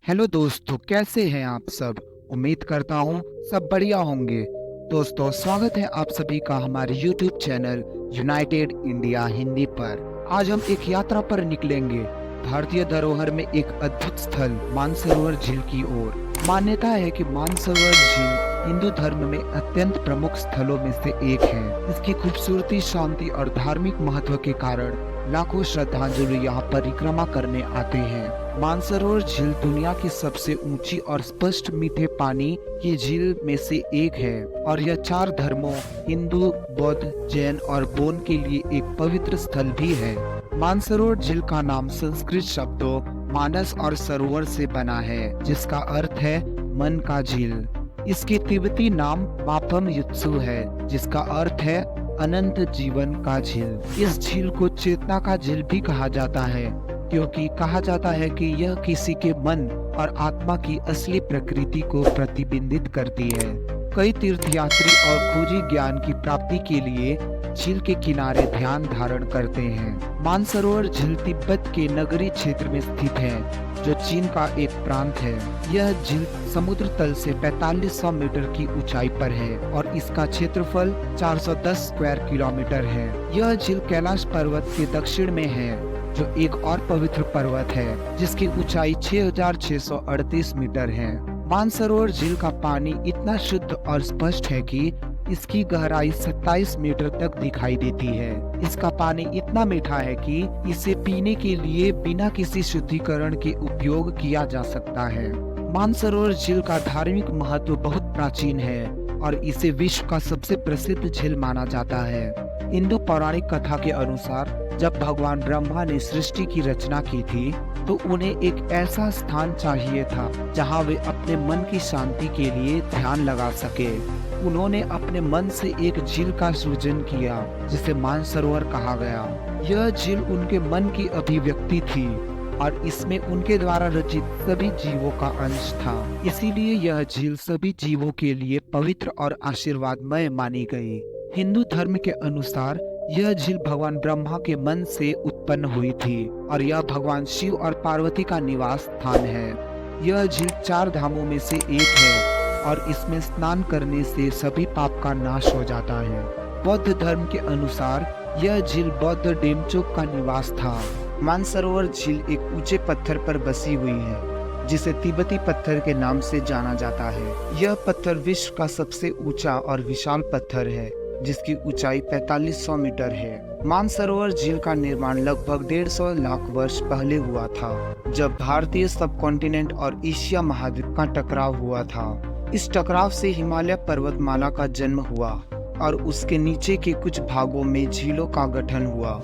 Hello दोस्तों, कैसे हैं आप सब। उम्मीद करता हूँ सब बढ़िया होंगे। दोस्तों, स्वागत है आप सभी का हमारे YouTube channel United India Hindi पर। आज हम एक यात्रा पर निकलेंगे भारतीय धरोहर में एक अद्भुत स्थल मानसरोवर झील की ओर। मान्यता है कि मानसरोवर झील हिंदू धर्म में अत्यंत प्रमुख स्थलों में से एक है। इसकी खूबसूरती, शांति और धार्मिक महत्व के कारण लाखों श्रद्धालु यहाँ परिक्रमा करने आते हैं। मानसरोवर झील दुनिया की सबसे ऊंची और स्पष्ट मीठे पानी की झील में से एक है और यह 4 धर्मों हिंदू, बौद्ध, जैन और बोन के लिए एक पवित्र स्थल भी है। मानसरोवर झील का नाम संस्कृत शब्दों मानस और सरोवर से बना है, जिसका अर्थ है मन का झील। इसकी तिब्बती नाम मापम युत्सु है, जिसका अर्थ है अनंत जीवन का झील। इस झील को चेतना का झील भी कहा जाता है, क्योंकि कहा जाता है कि यह किसी के मन और आत्मा की असली प्रकृति को प्रतिबिंबित करती है। कई तीर्थयात्री और खोजी ज्ञान की प्राप्ति के लिए झील के किनारे ध्यान धारण करते हैं। मानसरोवर झील तिब्बत के नगरी क्षेत्र में स्थित है, जो चीन का एक प्रांत है। यह झील समुद्र तल से 4500 मीटर की ऊंचाई पर है और इसका क्षेत्रफल 410 स्क्वायर किलोमीटर है। यह झील कैलाश पर्वत के दक्षिण में है, जो एक और पवित्र पर्वत है जिसकी ऊंचाई 6638 मीटर है। मानसरोवर झील का पानी इतना शुद्ध और स्पष्ट है कि इसकी गहराई 27 मीटर तक दिखाई देती है। इसका पानी इतना मीठा है कि इसे पीने के लिए बिना किसी शुद्धिकरण के उपयोग किया जा सकता है। मानसरोवर झील का धार्मिक महत्व बहुत प्राचीन है और इसे विश्व का सबसे प्रसिद्ध झील माना जाता है। हिंदू पौराणिक कथा के अनुसार जब भगवान ब्रह्मा ने सृष्टि की रचना की थी, तो उन्हें एक ऐसा स्थान चाहिए था जहां वे अपने मन की शांति के लिए ध्यान लगा सके। उन्होंने अपने मन से एक झील का सृजन किया, जिसे मानसरोवर कहा गया। यह झील उनके मन की अभिव्यक्ति थी और इसमें उनके द्वारा रचित सभी जीवों का अंश था। इसीलिए यह झील सभी जीवों के लिए पवित्र और आशीर्वादमय मानी गई। हिंदू धर्म के अनुसार यह झील भगवान ब्रह्मा के मन से उत्पन्न हुई थी और यह भगवान शिव और पार्वती का निवास स्थान है। यह झील 4 धामों में से एक है और इसमें स्नान करने से सभी पाप का नाश हो जाता है। बौद्ध धर्म के अनुसार यह झील बौद्ध डेमचोक का निवास था। मानसरोवर झील एक ऊंचे पत्थर पर बसी हुई है, जिसे तिब्बती पत्थर के नाम से जाना जाता है। यह पत्थर विश्व का सबसे ऊंचा और विशाल पत्थर है, जिसकी ऊंचाई 4500 मीटर है। मानसरोवर झील का निर्माण लगभग 150 लाख वर्ष पहले हुआ था, जब भारतीय सब कॉन्टिनेंट और एशिया महाद्वीप का टकराव हुआ था। इस टकराव से हिमालय पर्वतमाला का जन्म हुआ और उसके नीचे के कुछ भागों में झीलों का गठन हुआ।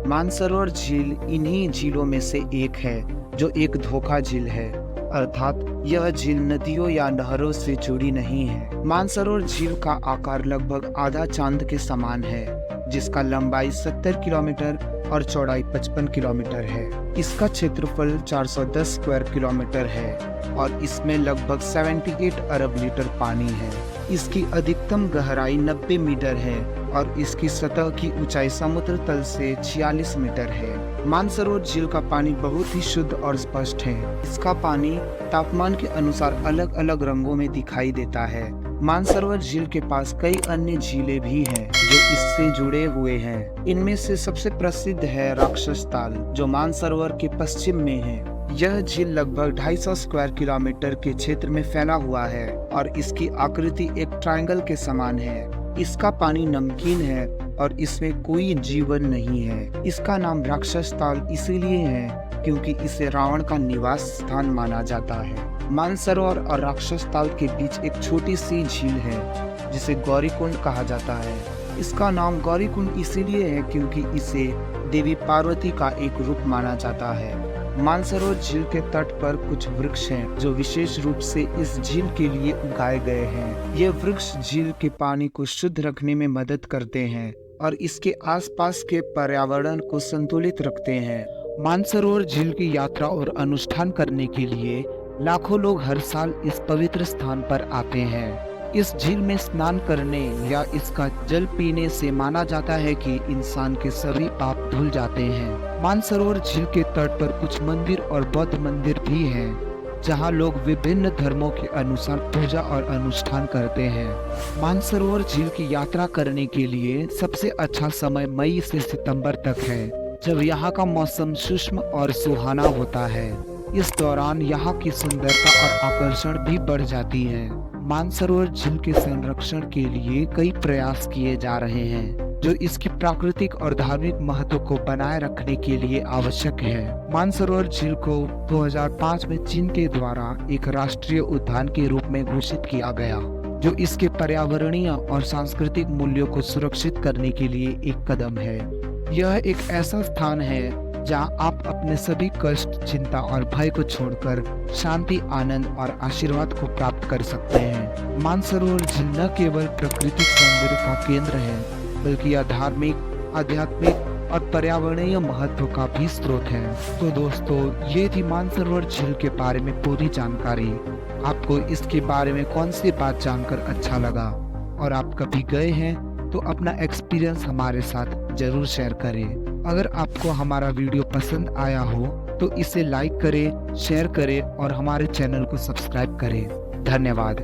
मानसरोवर झील इन्हीं झीलों में से एक है, जो एक धोखा झील है, अर्थात यह झील नदियों या नहरों से जुड़ी नहीं है। मानसरोवर झील का आकार लगभग आधा चांद के समान है, जिसका लंबाई 70 किलोमीटर और चौड़ाई 55 किलोमीटर है। इसका क्षेत्रफल 410 स्क्वायर किलोमीटर है और इसमें लगभग 78 अरब लीटर पानी है। इसकी अधिकतम गहराई 90 मीटर है और इसकी सतह की ऊंचाई समुद्र तल से 46 मीटर है। मानसरोवर झील का पानी बहुत ही शुद्ध और स्पष्ट है। इसका पानी तापमान के अनुसार अलग अलग रंगों में दिखाई देता है। मानसरोवर झील के पास कई अन्य झीलें भी हैं जो इससे जुड़े हुए हैं। इनमें से सबसे प्रसिद्ध है राक्षस ताल, जो मानसरोवर के पश्चिम में है। यह झील लगभग 250 स्क्वायर किलोमीटर के क्षेत्र में फैला हुआ है और इसकी आकृति एक ट्रायंगल के समान है। इसका पानी नमकीन है और इसमें कोई जीवन नहीं है। इसका नाम राक्षस ताल इसीलिए है क्योंकि इसे रावण का निवास स्थान माना जाता है। मानसरोवर और राक्षस ताल के बीच एक छोटी सी झील है, जिसे गौरीकुंड कहा जाता है। इसका नाम गौरीकुंड इसीलिए है क्योंकि इसे देवी पार्वती का एक रूप माना जाता है। मानसरोवर झील के तट पर कुछ वृक्ष हैं, जो विशेष रूप से इस झील के लिए उगाए गए हैं। ये वृक्ष झील के पानी को शुद्ध रखने में मदद करते हैं और इसके आसपास के पर्यावरण को संतुलित रखते हैं। मानसरोवर झील की यात्रा और अनुष्ठान करने के लिए लाखों लोग हर साल इस पवित्र स्थान पर आते हैं। इस झील में स्नान करने या इसका जल पीने से माना जाता है कि इंसान के सभी पाप धुल जाते हैं। मानसरोवर झील के तट पर कुछ मंदिर और बौद्ध मंदिर भी हैं। जहां लोग विभिन्न धर्मों के अनुसार पूजा और अनुष्ठान करते हैं। मानसरोवर झील की यात्रा करने के लिए सबसे अच्छा समय मई से सितंबर तक है, जब यहाँ का मौसम शुष्क और सुहाना होता है। इस दौरान यहाँ की सुंदरता और आकर्षण भी बढ़ जाती है। मानसरोवर झील के संरक्षण के लिए कई प्रयास किए जा रहे हैं, जो इसकी प्राकृतिक और धार्मिक महत्व को बनाए रखने के लिए आवश्यक है। मानसरोवर झील को 2005 में चीन के द्वारा एक राष्ट्रीय उद्यान के रूप में घोषित किया गया, जो इसके पर्यावरणीय और सांस्कृतिक मूल्यों को सुरक्षित करने के लिए एक कदम है। यह एक ऐसा स्थान है जहां आप अपने सभी कष्ट, चिंता और भय को छोड़कर शांति, आनंद और आशीर्वाद को प्राप्त कर सकते हैं। मानसरोवर झील न केवल प्राकृतिक सौंदर्य का केंद्र है, बल्कि यह धार्मिक, आध्यात्मिक और पर्यावरणीय महत्व का भी स्रोत है। तो दोस्तों, ये थी मानसरोवर झील के बारे में पूरी जानकारी। आपको इसके बारे में कौन सी बात जानकर अच्छा लगा और आप कभी गए हैं तो अपना एक्सपीरियंस हमारे साथ जरूर शेयर करें। अगर आपको हमारा वीडियो पसंद आया हो तो इसे लाइक करें, शेयर करें और हमारे चैनल को सब्सक्राइब करें। धन्यवाद।